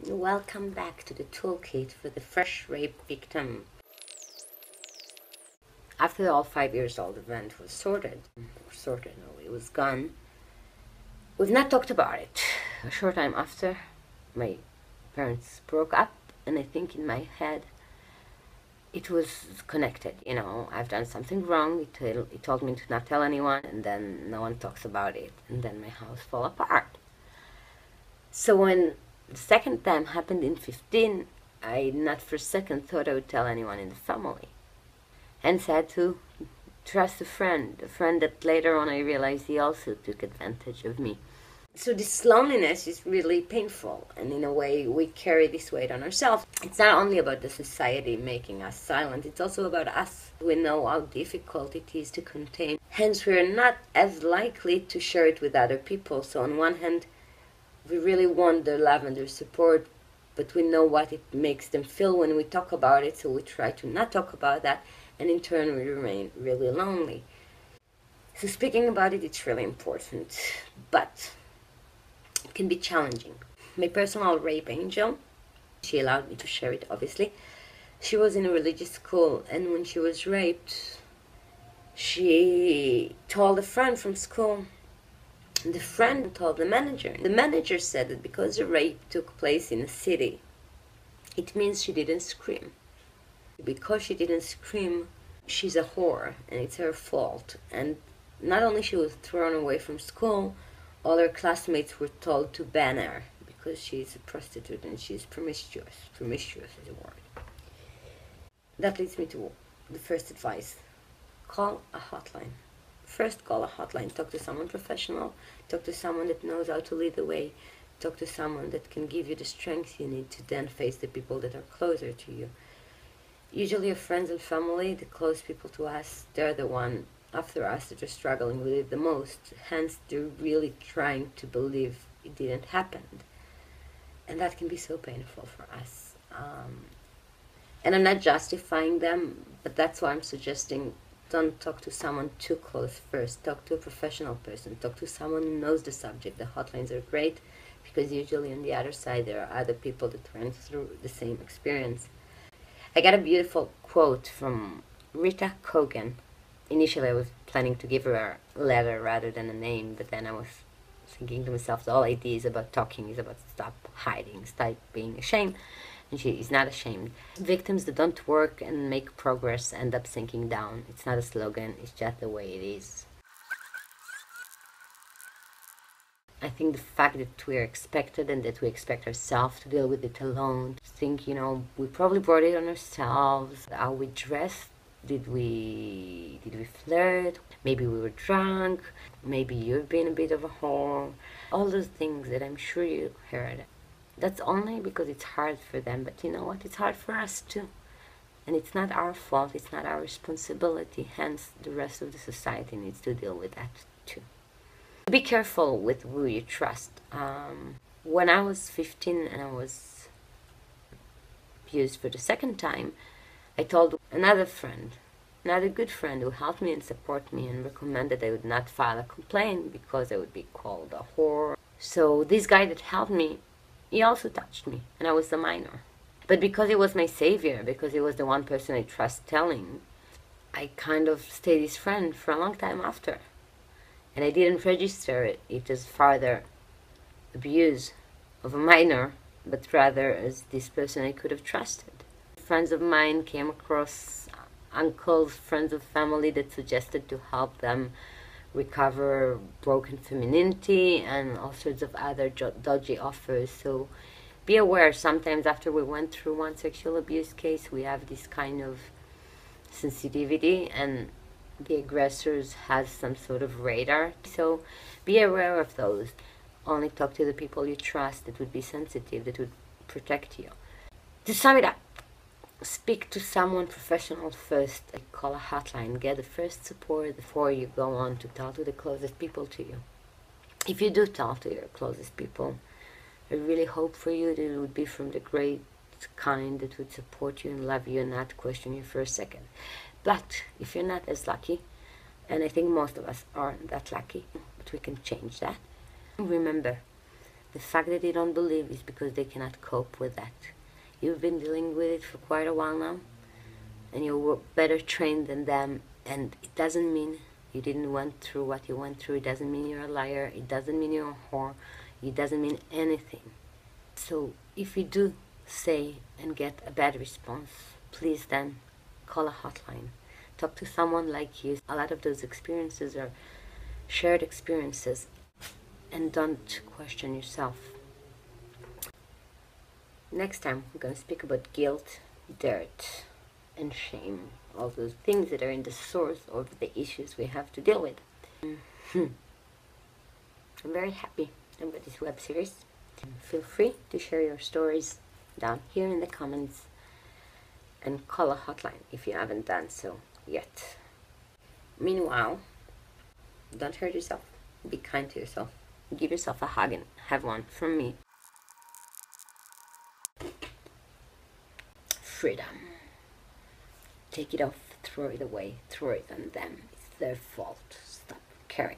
Welcome back to the toolkit for the fresh rape victim. After all 5 years old event was no, it was gone. We've not talked about it. A short time after, my parents broke up, and I think in my head it was connected. I've done something wrong. It told me to not tell anyone, and then no one talks about it, and then my house fell apart. So when the second time happened in 15, I not for a second thought I would tell anyone in the family. Hence I had to trust a friend that later on I realized he also took advantage of me. So this loneliness is really painful, and in a way we carry this weight on ourselves. It's not only about the society making us silent, it's also about us. We know how difficult it is to contain. Hence we're not as likely to share it with other people. So on one hand, we really want their love and their support, but we know what it makes them feel when we talk about it, so we try to not talk about that, and in turn we remain really lonely. So speaking about it, it's really important, but it can be challenging. My personal rape angel, she allowed me to share it, obviously. She was in a religious school, and when she was raped, she told a friend from school. The friend told the manager. The manager said that because the rape took place in a city, it means she didn't scream. Because she didn't scream, she's a whore, and it's her fault. And not only she was thrown away from school, all her classmates were told to ban her because she's a prostitute and she's promiscuous. Promiscuous is a word. That leads me to the first advice. Call a hotline. First, call a hotline. Talk to someone professional. Talk to someone that knows how to lead the way. Talk to someone that can give you the strength you need to then face the people that are closer to you. Usually our friends and family, the close people to us, they're the one after us that are struggling with it the most. Hence, they're really trying to believe it didn't happen. And that can be so painful for us. And I'm not justifying them, but that's why I'm suggesting don't talk to someone too close first. Talk to a professional person. Talk to someone who knows the subject. The hotlines are great because usually on the other side there are other people that went through the same experience. I got a beautiful quote from Rita Kogan. Initially I was planning to give her a letter rather than a name, but then I was thinking to myself, the whole idea is about talking, is about stop hiding, stop being ashamed. And she is not ashamed. Victims that don't work and make progress end up sinking down. It's not a slogan, it's just the way it is. I think the fact that we're expected and that we expect ourselves to deal with it alone, to think, we probably brought it on ourselves. How we dressed, did we flirt? Maybe we were drunk. Maybe you've been a bit of a whore. All those things that I'm sure you heard. That's only because it's hard for them, but you know what? It's hard for us too. And it's not our fault, it's not our responsibility, hence the rest of the society needs to deal with that too. Be careful with who you trust. When I was 15 and I was abused for the second time, I told another good friend who helped me and supported me and recommended I would not file a complaint because I would be called a whore. So this guy that helped me, he also touched me, and I was a minor. But because he was my savior, because he was the one person I trust telling, I kind of stayed his friend for a long time after. And I didn't register it as further abuse of a minor, but rather as this person I could have trusted. Friends of mine came across uncles, friends of family that suggested to help them recover broken femininity and all sorts of other dodgy offers. So be aware, sometimes after we went through one sexual abuse case, we have this kind of sensitivity and the aggressors has some sort of radar. So be aware of those. Only talk to the people you trust that would be sensitive, that would protect you. To sum it up, speak to someone professional first. Call a hotline. Get the first support before you go on to tell to the closest people to you. If you do tell to your closest people, I really hope for you that it would be from the great kind that would support you and love you and not question you for a second. But if you're not as lucky, and I think most of us aren't that lucky, but we can change that. Remember, The fact that they don't believe is because they cannot cope with that. You've been dealing with it for quite a while now, and you're better trained than them, and it doesn't mean you didn't went through what you went through. It doesn't mean you're a liar. It doesn't mean you're a whore. It doesn't mean anything. So if you do say and get a bad response, please then call a hotline. Talk to someone like you. A lot of those experiences are shared experiences, and don't question yourself. Next time, we're going to speak about guilt, dirt, and shame. All those things that are in the source of the issues we have to deal with. I'm very happy about this web series. Feel free to share your stories down here in the comments and call a hotline if you haven't done so yet. Meanwhile, don't hurt yourself. Be kind to yourself. Give yourself a hug and have one from me. Freedom. Take it off, throw it away, throw it on them. It's their fault. Stop caring.